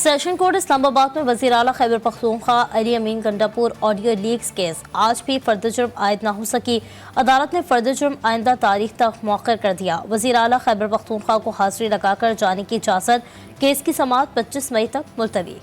Session court Islamabad में वज़ीर आला खैबर पख्तूनख्वा अली अमीन गंडापुर ऑडियो लीक्स केस आज भी फर्द जुर्म आयद न हो सकी। अदालत ने फर्द जुर्म आइंदा तारीख तक मौखर कर दिया। वज़ीर आला खैबर पख्तूनख्वा को हाजिरी लगाकर जाने की इजाज़त। केस की समाअत 25 मई तक मुलतवी।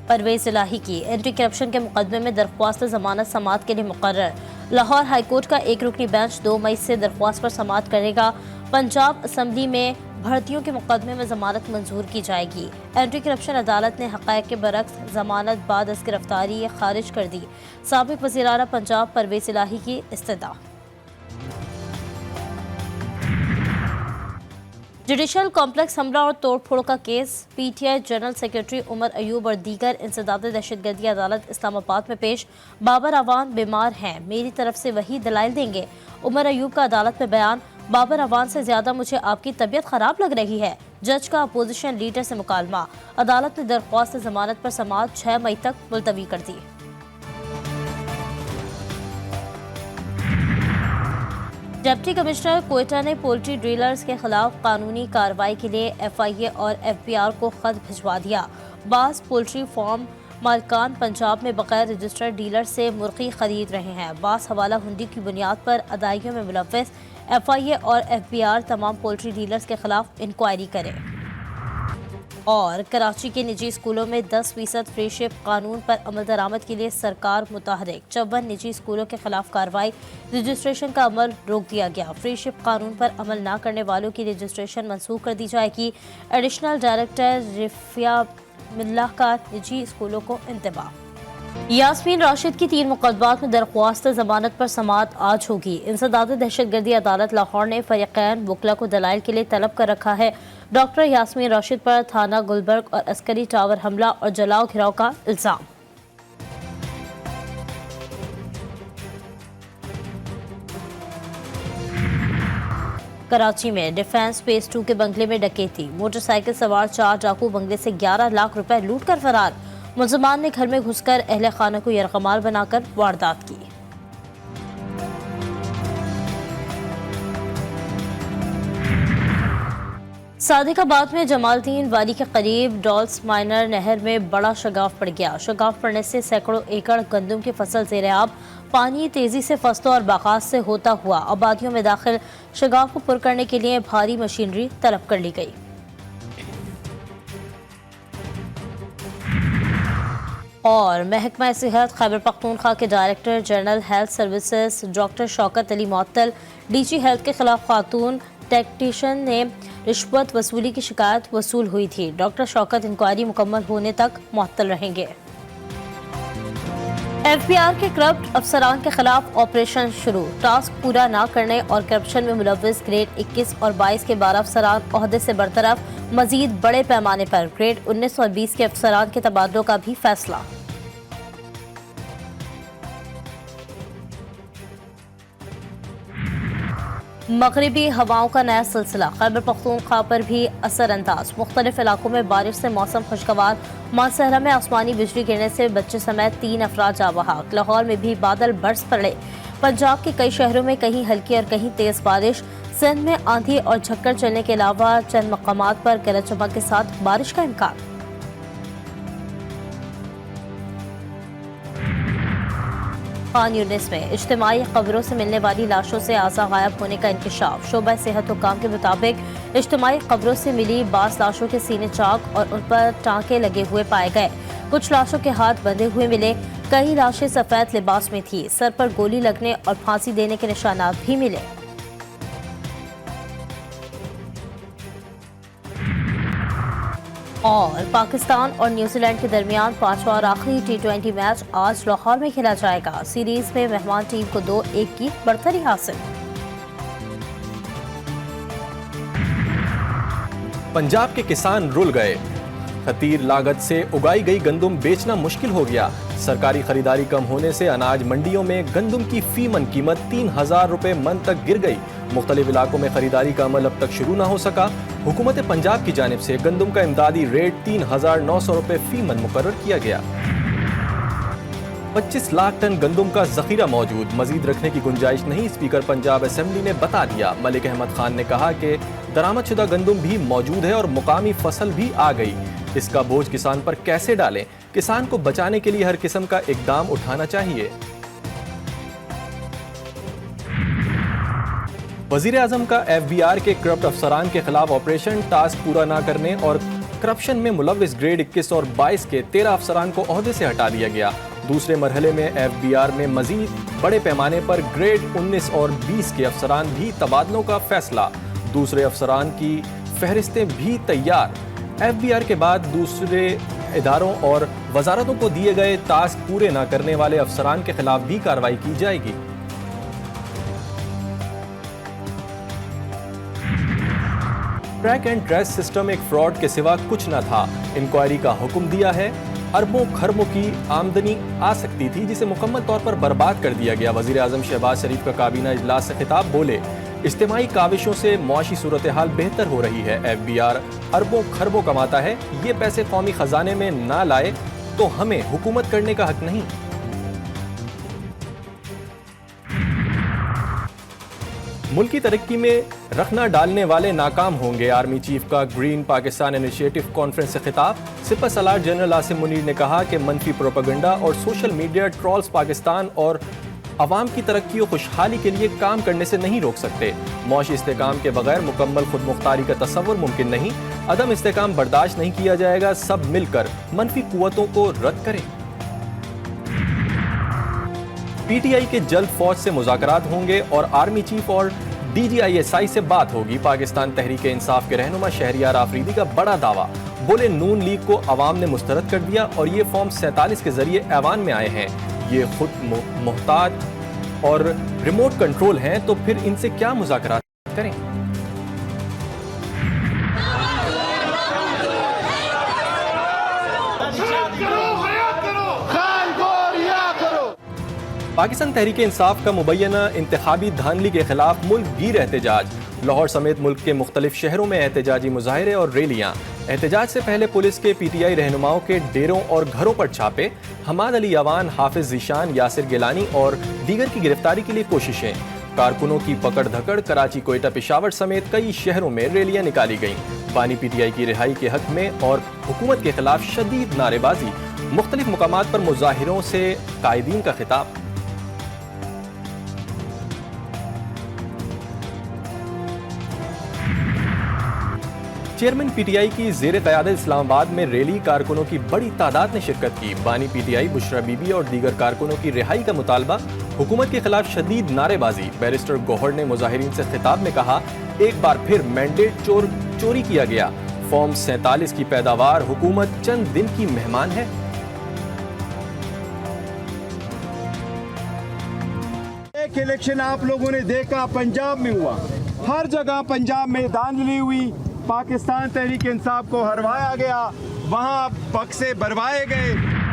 परवेज इलाही की एंटी करप्शन के मुकदमे में दरख्वास्त जमानत समाअत के लिए मुकर्रर। लाहौर हाईकोर्ट का एक रुकनी बेंच 2 मई से दरख्वास्त पर समाअत करेगा। पंजाब असम्बली में भर्तियों के मुकदमे में जमानत मंजूर की जाएगी। एंटी करप्शन अदालत ने हक़ाइक़ के बरक्स जमानत बाद अज़ गिरफ्तारी खारिज कर दी। साबिक़ वज़ीर आला पंजाब परवेज इलाही की इस्तिदा। जुडिशल कॉम्प्लेक्स हमला और तोड़फोड़ का केस। PTI general secretary Umar Ayub और दीगर इंसदाद दहशतगर्दी अदालत इस्लामाबाद में पेश। बाबर अवान बीमार हैं, मेरी तरफ से वही दलाइल देंगे। उमर अयूब का अदालत में बयान। बाबर अवान से ज्यादा मुझे आपकी तबीयत खराब लग रही है। जज का अपोजिशन लीडर से मुकालमा। अदालत ने दरख्वास्त जमानत पर समाअत 6 मई तक मुलतवी कर दी। डिप्टी कमिश्नर कोयटा ने पोल्ट्री डीलर्स के खिलाफ कानूनी कार्रवाई के लिए FIA और FBR को खत भिजवा दिया। बास पोल्ट्री फार्म मालिकान पंजाब में बगैर रजिस्टर्ड डीलर से मुर्गी खरीद रहे हैं। बास हवाला हुंडी की बुनियाद पर अदायगियों में मुलव्वस FIA और FBR तमाम पोल्ट्री डीलर्स के खिलाफ इंक्वायरी करें। और कराची के निजी स्कूलों में 10% फ्री शिप कानून पर अमल दरामद के लिए सरकार मुतहरिक। 54 निजी स्कूलों के खिलाफ कार्रवाई। रजिस्ट्रेशन का अमल रोक दिया गया। फ्री शिप कानून पर अमल न करने वालों की रजिस्ट्रेशन मनसूख कर दी जाएगी। एडिशनल डायरेक्टर रिफिया मिल्लाह का निजी स्कूलों को इंतबाह। यास्मीन राशिद की 3 मुकदमात में दरख्वास्त जमानत पर समाअत आज होगी। इंसदाद दहशतगर्दी अदालत लाहौर ने फरीकैन वकला को दलाइल के लिए तलब कर रखा है। डॉक्टर यास्मीन राशिद पर थाना गुलबर्ग और अस्करी टावर हमला और जलाओ घिराव का इल्जाम। कराची में डिफेंस फेज 2 के बंगले में डकैती। मोटरसाइकिल सवार 4 डाकू बंगले से 11 लाख रुपए लूट कर फरार। मुलजमान ने घर में घुसकर अहले खाना को यरगमाल बनाकर वारदात की। सादिकाबाद में जमालदीन वाली के करीब डॉल्स माइनर नहर में बड़ा शगाफ पड़ गया। शगाफ पड़ने से सैकड़ों एकड़ गंदम की फसल ज़ेर-ए-आब। पानी तेजी से फसलों और बागात से होता हुआ आबादियों में दाखिल। शगाफ को पुर करने के लिए भारी मशीनरी तलब कर ली गई। और महकमा सेहत खैबर पख्तूनख्वा के director general health services doctor Shaukat Ali मुअत्तल। DG हेल्थ के खिलाफ खातून टेक्नीशियन ने रिश्वत वसूली की शिकायत वसूल हुई थी। डॉक्टर शौकत इंक्वायरी मुकम्मल होने तक मुअत्तल रहेंगे। FBR के करप्ट अफसरान के खिलाफ ऑपरेशन शुरू। टास्क पूरा न करने और करप्शन में मुलव्वस ग्रेड 21 और 22 के 12 अफसरान ओहदे से बरतरफ। मजीद बड़े पैमाने पर ग्रेड 19 और 20 के अफसरान के तबादलों का भी फैसला। मगरिबी हवाओं का नया सिलसिला खैबर पख्तूनख्वा पर भी असर अंदाज। मुख्तलिफ इलाकों में बारिश से मौसम खुशगवार। मानसहरा में आसमानी बिजली गिरने से बच्चे समेत 3 अफराद जाँ बहक। लाहौर में भी बादल बरस पड़े। पंजाब के कई शहरों में कहीं हल्की और कहीं तेज बारिश। सिंध में आंधी और झक्कड़ चलने के अलावा चंद मकामात पर गरज चमक के साथ बारिश का इम्कान। खान यूनिस में इज्तिमाई कब्रों से मिलने वाली लाशों से आज़ा गायब होने का इंकशाफ। शोबा सेहत हुक्काम के मुताबिक इज्तिमाई कब्रों से मिली 22 लाशों के सीने चाक और उन पर टांके लगे हुए पाए गए। कुछ लाशों के हाथ बंधे हुए मिले। कई लाशें सफेद लिबास में थी। सर पर गोली लगने और फांसी देने के निशानात भी मिले। और पाकिस्तान और न्यूजीलैंड के दरमियान 5वां और आखिरी T20 मैच आज लाहौर में खेला जाएगा। सीरीज में मेहमान टीम को 2-1 की बढ़तरी हासिल। पंजाब के किसान रुल गए। खतीर लागत से उगाई गई गंदम बेचना मुश्किल हो गया। सरकारी खरीदारी कम होने से अनाज मंडियों में गंदम की फी मन कीमत 3000 रुपए मन तक गिर गई। मुख्तलिफ इलाकों में खरीदारी का अमल अब तक शुरू न हो सका। हुकूमत पंजाब की जानिब से गंदम का इमदादी रेट 3900 रुपए फी मन मुकर्रर किया गया। 25 लाख टन गंदम का जखीरा मौजूद, मजीद रखने की गुंजाइश नहीं, स्पीकर पंजाब असेंबली ने बता दिया। मलिक अहमद खान ने कहा कि दरामदशुदा गंदम भी मौजूद है और मुकामी फसल भी आ गई, इसका बोझ किसान पर कैसे डालें? किसान को बचाने के लिए हर किस्म का इकदाम उठाना चाहिए। वजीर आजम का FBR के करप्ट अफसरान के खिलाफ ऑपरेशन, टास्क पूरा न करने और करप्शन में मुलविस ग्रेड 21 और 22 के 13 अफसरान को ओहदे से हटा दिया गया। दूसरे मरहले में FBR में मजीद बड़े पैमाने पर ग्रेड 19 और 20 के अफसरान भी तबादलों का फैसला, दूसरे अफसरान की फहरिस्तें भी तैयार। FBR के बाद दूसरे इदारों और वजारतों को दिए गए टास्क पूरे न करने वाले अफसरान के खिलाफ भी कार्रवाई की जाएगी। ट्रैक एंड ट्रेस सिस्टम एक फ्रॉड के सिवा कुछ न था, इंक्वायरी का हुक्म दिया है। अरबों खरबों की आमदनी आ सकती थी जिसे मुकम्मल तौर पर बर्बाद कर दिया गया। वजीर आजम शहबाज शरीफ का काबीना इजलास से खिताब, बोले इज्तिमाई काविशों से मुआशी सूरत हाल बेहतर हो रही है। FBR अरबों खरबों कमाता है, ये पैसे कौमी खजाने में ना लाए तो हमें हुकूमत करने का हक नहीं। मुल्क की तरक्की में रखना डालने वाले नाकाम होंगे, आर्मी चीफ का ग्रीन पाकिस्तान इनिशिएटिव कॉन्फ्रेंस से खिताब। सिपह सलार जनरल आसिम मुनीर ने कहा कि मनफी प्रोपेगेंडा और सोशल मीडिया ट्रॉल्स पाकिस्तान और अवाम की तरक्की और खुशहाली के लिए काम करने से नहीं रोक सकते। मौशी इस्तेकाम के बगैर मुकम्मल खुद मुख्तारी का तस्वुर मुमकिन नहीं, अदम इस्तेकाम बर्दाश्त नहीं किया जाएगा, सब मिलकर मनफी कुव्वतों को रद्द करें। PTI के जल्द फौज से मुज़ाकरात होंगे और आर्मी चीफ और DGISI से बात होगी। पाकिस्तान तहरीक इंसाफ के रहनुमा शहरियार आफरीदी का बड़ा दावा, बोले नून लीग को अवाम ने मुस्तरद कर दिया और ये फॉर्म 47 के जरिए ऐवान में आए हैं, ये खुद मोहताज और रिमोट कंट्रोल हैं, तो फिर इनसे क्या मुज़ाकरात करें? पाकिस्तान तहरीक इंसाफ का मुबैना इंतखाबी धांधली के खिलाफ मुल्क गिर एहतजाज, लाहौर समेत मुल्क के मुख्तलिफ शहरों में एहतजाजी मुजाहरे और रैलियां। एहतजाज से पहले पुलिस के PTI रहनुमाओं के डेरों और घरों पर छापे, हमाद अली अवान, हाफिज जीशान, यासिर गिलानी और दीगर की गिरफ्तारी के लिए कोशिशें। कारकुनों की पकड़ धकड़, कराची, कोयटा, पेशावर समेत कई शहरों में रैलियां निकाली गईं। बानी PTI की रिहाई के हक में और हुकूमत के खिलाफ शदीद नारेबाजी, मुख्तलिफ मुकामात पर मुजाहिरों से कायदीन का खिताब। चेयरमैन PTI की ज़ेर क़यादत इस्लामाबाद में रैली, कारकुनों की बड़ी तादाद ने शिरकत की। बानी PTI बुशरा बीबी और दीगर कारकुनों की रिहाई का मुतालबा, हुकूमत के खिलाफ शदीद नारेबाजी। बैरिस्टर गौहर ने मुजाहिरीन से खिताब में कहा, एक बार फिर मैंडेट चोरी किया गया, फॉर्म 47 की पैदावार, हुकूमत चंद दिन की मेहमान है। एक इलेक्शन आप लोगों ने देखा पंजाब में हुआ, हर जगह पंजाब में धांधली हुई, पाकिस्तान तहरीक इंसाफ को हरवाया गया, वहाँ बक्से भरवाए गए।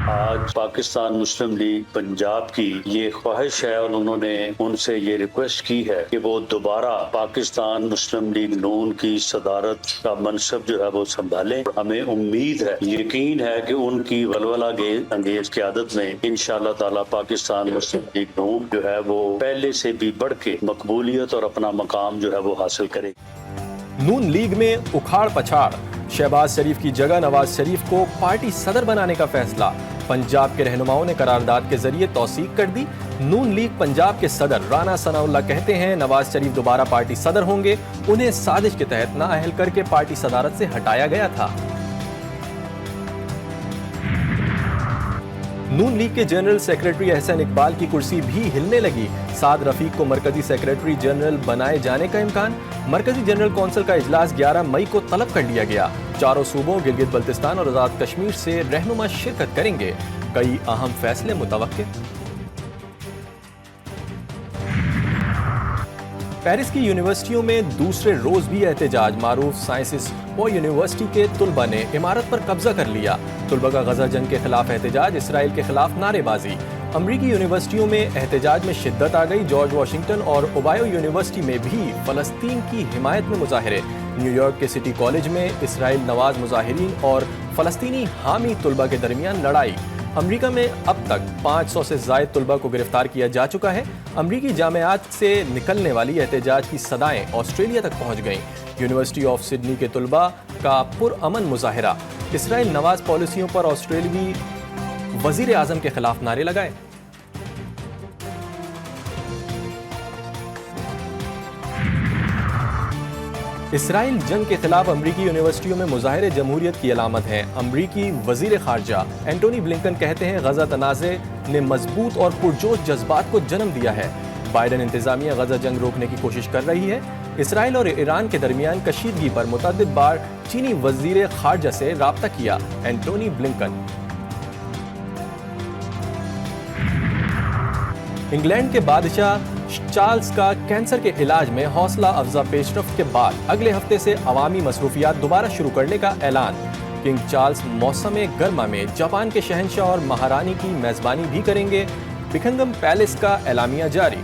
आज पाकिस्तान मुस्लिम लीग पंजाब की ये ख्वाहिश है और उन्होंने उनसे ये रिक्वेस्ट की है कि वो दोबारा पाकिस्तान मुस्लिम लीग नून की सदारत का मनसब जो है वो संभालें। हमें उम्मीद है, यकीन है कि उनकी वलवला अंगेज क़यादत में इंशाअल्लाह ताला पाकिस्तान मुस्लिम लीग नून जो है वो पहले से भी बढ़ के मकबूलियत और अपना मकाम जो है वो हासिल करे। नून लीग में उखाड़ पछाड़, शहबाज शरीफ की जगह नवाज शरीफ को पार्टी सदर बनाने का फैसला। पंजाब के रहनुमाओं ने करारदाद के जरिए तौसीक कर दी। नून लीग पंजाब के सदर राना सनाउल्लाह कहते हैं नवाज शरीफ दोबारा पार्टी सदर होंगे, उन्हें साजिश के तहत नाअहल करके पार्टी सदारत से हटाया गया था। नून लीग के जनरल सेक्रेटरी अहसन इकबाल की कुर्सी भी हिलने लगी। साद रफीक को मरकजी सेक्रेटरी जनरल बनाए जाने का इम्कान। मरकजी जनरल कौंसिल का इजलास 11 मई को तलब कर लिया गया। चारों सूबों गिलगित बल्तिस्तान और आज़ाद कश्मीर से रहनुमा शिरकत करेंगे। कई अहम फैसले मुतवक्के। पेरिस की यूनिवर्सिटियों में दूसरे रोज भी एहतजाज। मारूफ साइंसेस पो यूनिवर्सिटी के तुलबा ने इमारत पर कब्जा कर लिया। तुलबा का गजा जंग के खिलाफ एहतजाज, इसराइल के खिलाफ नारेबाजी। अमरीकी यूनिवर्सिटियों में एहतजाज में शिद्दत आ गई। जॉर्ज वाशिंगटन और ओबायो यूनिवर्सिटी में भी फलस्तीन की हिमायत में मुजाहिरे। न्यूयॉर्क के सिटी कॉलेज में इसराइल नवाज मुजाहिरीन और फलस्तीनी हामी तुलबा के दरमियान लड़ाई। امریکہ میں اب تک 500 سے زائد طلبہ کو گرفتار کیا جا چکا ہے۔ امریکی جامعات سے نکلنے والی احتجاج کی صدائیں آسٹریلیا تک پہنچ گئیں۔ یونیورسٹی آف سڈنی کے طلبہ کا پرامن مظاہرہ۔ اسرائیل نواز پالیسیوں پر آسٹریلوی وزیر اعظم کے خلاف نعرے لگائے۔ اسرائیل جنگ کے خلاف امریکی یونیورسٹیوں میں مظاہرے جمہوریت کی علامت ہیں۔ امریکی وزیر خارجہ اینٹونی بلنکن کہتے ہیں غزہ تنازع نے مضبوط اور پرجوش جذبات کو جنم دیا ہے۔ بائیڈن انتظامیہ غزہ جنگ روکنے کی کوشش کر رہی ہے۔ اسرائیل اور ایران کے درمیان کشیدگی پر متعدد بار چینی وزیر خارجہ سے رابطہ کیا۔ Antony Blinken. انگلینڈ کے بادشاہ چارلز کا کینسر کے علاج میں حوصلہ افزا پیش رفت کے بعد اگلے ہفتے سے عوامی مصروفیات دوبارہ شروع کرنے کا اعلان۔ کنگ چارلز موسم گرما میں جاپان کے شہنشاہ اور مہارانی کی میزبانی بھی کریں گے۔ بکنگم پیلس کا اعلامیہ جاری۔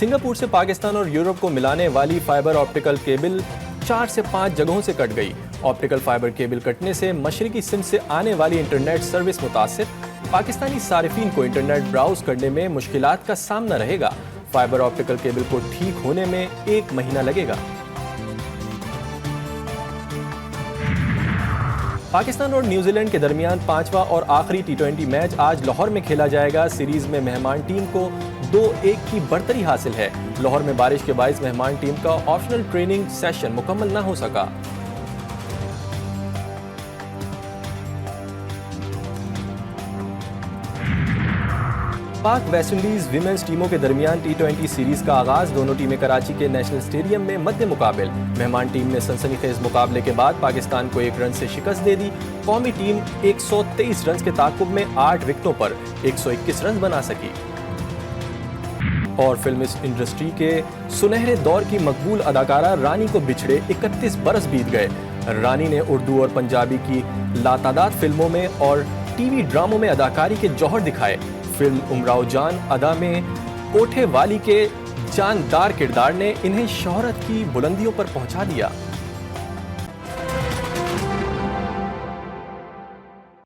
سنگاپور سے پاکستان اور یورپ کو ملانے والی فائبر آپٹیکل کیبل 4 سے 5 جگہوں سے کٹ گئی۔ آپٹیکل فائبر کیبل کٹنے سے مشرقی سندھ سے آنے والی انٹرنیٹ سروس متاثر۔ پاکستانی صارفین کو انٹرنیٹ براؤز کرنے میں مشکلات کا سامنا رہے گا۔ فائبر آپٹیکل کیبل کو ٹھیک ہونے میں 1 مہینہ لگے گا۔ پاکستان اور نیوزی لینڈ کے درمیان 5واں اور آخری T20 میچ آج لاہور میں کھیلا جائے گا۔ سیریز میں مہمان ٹیم کو 2-1 کی برتری حاصل ہے۔ لاہور میں بارش کے باعث مہمان ٹیم کا آپشنل ٹریننگ سیشن مکمل نہ ہو سکا۔ پاک ویسٹ انڈیز ویمنز ٹیموں کے درمیان T20 سیریز کا آغاز۔ دونوں ٹیمیں کراچی کے نیشنل اسٹیڈیم میں مد مقابل۔ مہمان ٹیم نے سنسنی خیز مقابلے کے بعد پاکستان کو 1 رن سے شکست دے دی۔ قومی ٹیم 123 رنز کے تعاقب میں 8 وکٹوں پر 121 رنز بنا سکی۔ اور فلم انڈسٹری کے سنہرے دور کی مقبول اداکارہ رانی کو بچھڑے 31 برس بیت گئے۔ رانی نے اردو اور پنجابی کی لاتعداد فلموں میں اور ٹی وی ڈراموں میں اداکاری کے جوہر دکھائے۔ فلم امراؤ جان ادا میں کوٹھے والی کے جاندار کردار نے انہیں شہرت کی بلندیوں پر پہنچا دیا۔